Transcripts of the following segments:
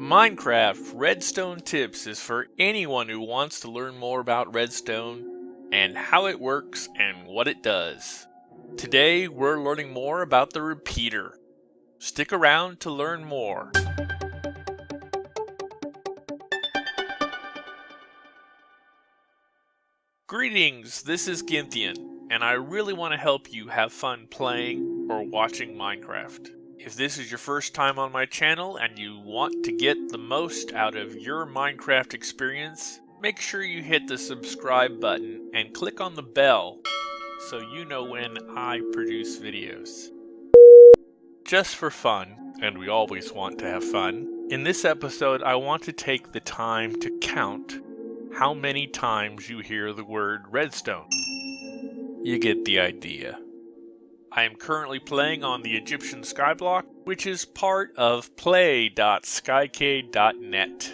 Minecraft Redstone Tips is for anyone who wants to learn more about redstone and how it works and what it does. Today we're learning more about the repeater. Stick around to learn more. Greetings, this is Ginthian, and I really want to help you have fun playing or watching Minecraft. If this is your first time on my channel and you want to get the most out of your Minecraft experience, make sure you hit the subscribe button and click on the bell so you know when I produce videos. Just for fun, and we always want to have fun, in this episode I want to take the time to count how many times you hear the word redstone. You get the idea. I am currently playing on the Egyptian skyblock, which is part of play.skycade.net.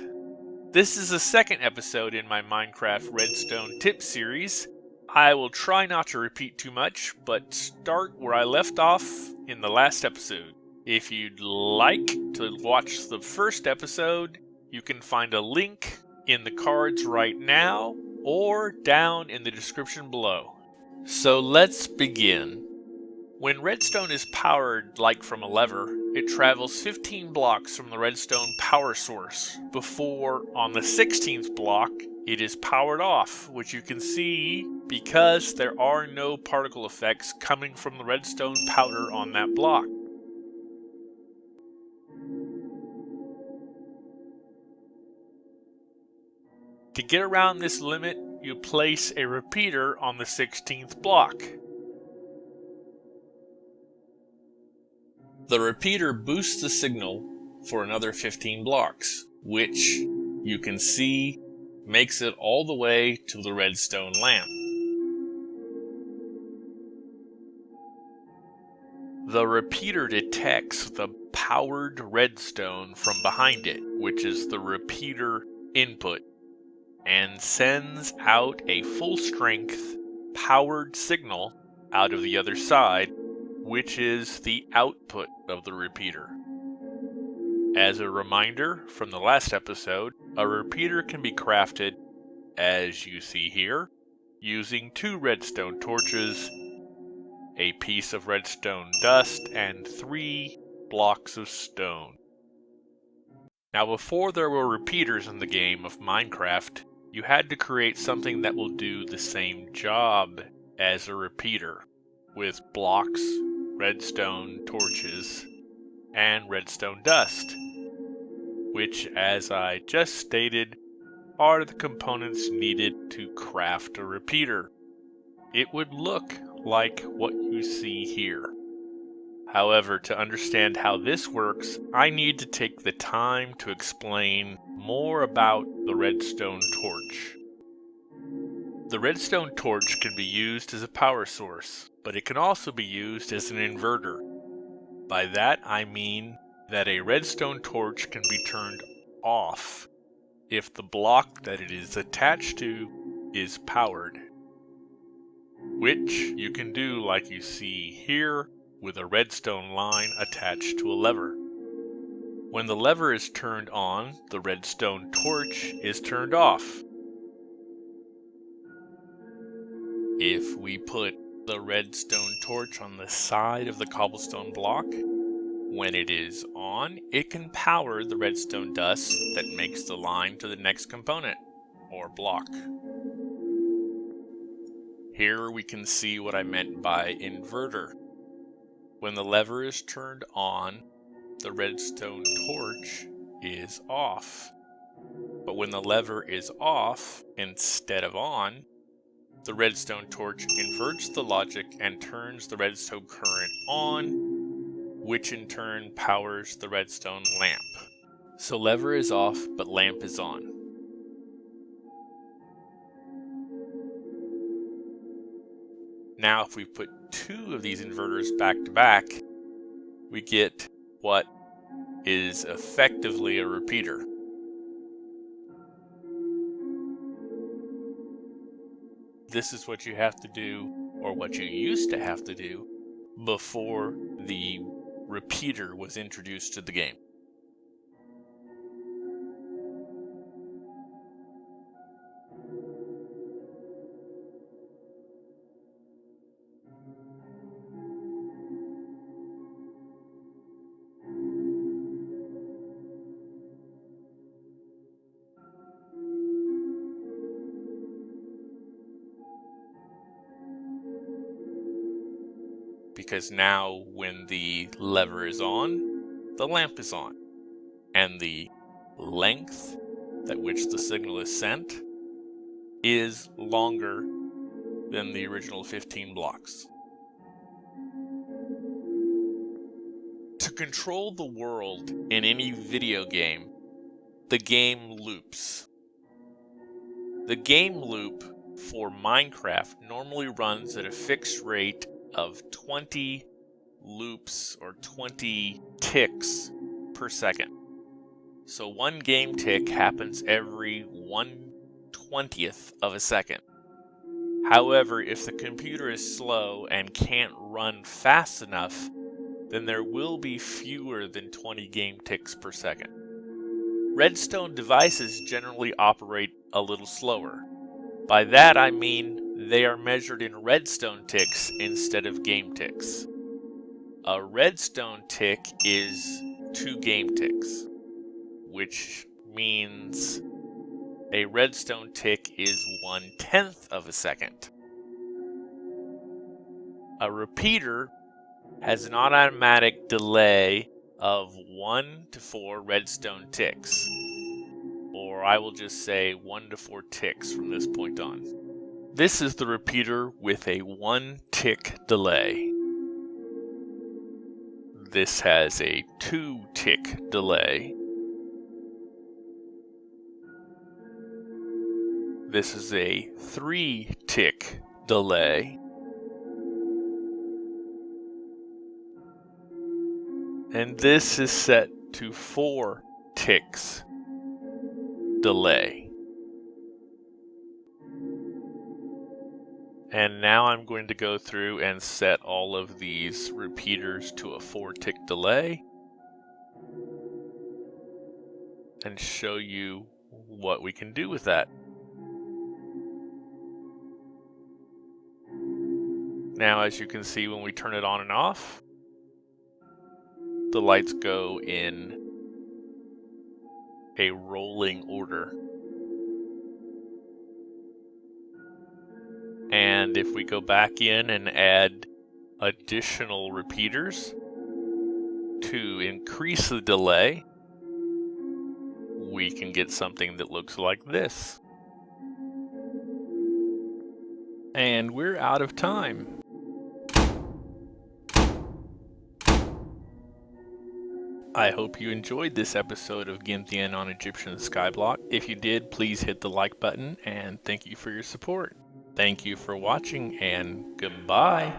This is the second episode in my Minecraft Redstone Tip series. I will try not to repeat too much, but start where I left off in the last episode. If you'd like to watch the first episode, you can find a link in the cards right now or down in the description below. So let's begin. When redstone is powered like from a lever, it travels 15 blocks from the redstone power source before on the 16th block it is powered off, which you can see because there are no particle effects coming from the redstone powder on that block. To get around this limit, you place a repeater on the 16th block. The repeater boosts the signal for another 15 blocks, which you can see makes it all the way to the redstone lamp. The repeater detects the powered redstone from behind it, which is the repeater input, and sends out a full-strength powered signal out of the other side, which is the output of the repeater. As a reminder from the last episode, a repeater can be crafted, as you see here, using 2 redstone torches, a piece of redstone dust, and 3 blocks of stone. Now, before there were repeaters in the game of Minecraft, you had to create something that will do the same job as a repeater, with blocks, redstone torches, and redstone dust, which, as I just stated, are the components needed to craft a repeater. It would look like what you see here. However, to understand how this works, I need to take the time to explain more about the redstone torch. The redstone torch can be used as a power source, but it can also be used as an inverter. By that I mean that a redstone torch can be turned off if the block that it is attached to is powered, which you can do like you see here with a redstone line attached to a lever. When the lever is turned on, the redstone torch is turned off. If we put the redstone torch on the side of the cobblestone block, when it is on, it can power the redstone dust that makes the line to the next component, or block. Here we can see what I meant by inverter. When the lever is turned on, the redstone torch is off. But when the lever is off instead of on, the redstone torch inverts the logic and turns the redstone current on, which in turn powers the redstone lamp. So lever is off, but lamp is on. Now if we put 2 of these inverters back to back, we get what is effectively a repeater. This is what you have to do, or what you used to have to do, before the repeater was introduced to the game. because now when the lever is on, the lamp is on, and the length at which the signal is sent is longer than the original 15 blocks. To control the world in any video game, the game loops. The game loop for Minecraft normally runs at a fixed rate of 20 loops or 20 ticks per second. So one game tick happens every 1/20th of a second. However, if the computer is slow and can't run fast enough, then there will be fewer than 20 game ticks per second. Redstone devices generally operate a little slower. By that I mean they are measured in redstone ticks instead of game ticks. A redstone tick is 2 game ticks, which means a redstone tick is 1/10th of a second. A repeater has an automatic delay of 1 to 4 redstone ticks, or I will just say 1 to 4 ticks from this point on. This is the repeater with a 1 tick delay. This has a 2 tick delay. This is a 3 tick delay. And this is set to 4 ticks delay. And now I'm going to go through and set all of these repeaters to a 4 tick delay and show you what we can do with that. Now, as you can see, when we turn it on and off, the lights go in a rolling order. And if we go back in and add additional repeaters to increase the delay, we can get something that looks like this. And we're out of time. I hope you enjoyed this episode of Ginthian on Egyptian Skyblock. If you did, please hit the like button, and thank you for your support. Thank you for watching, and goodbye.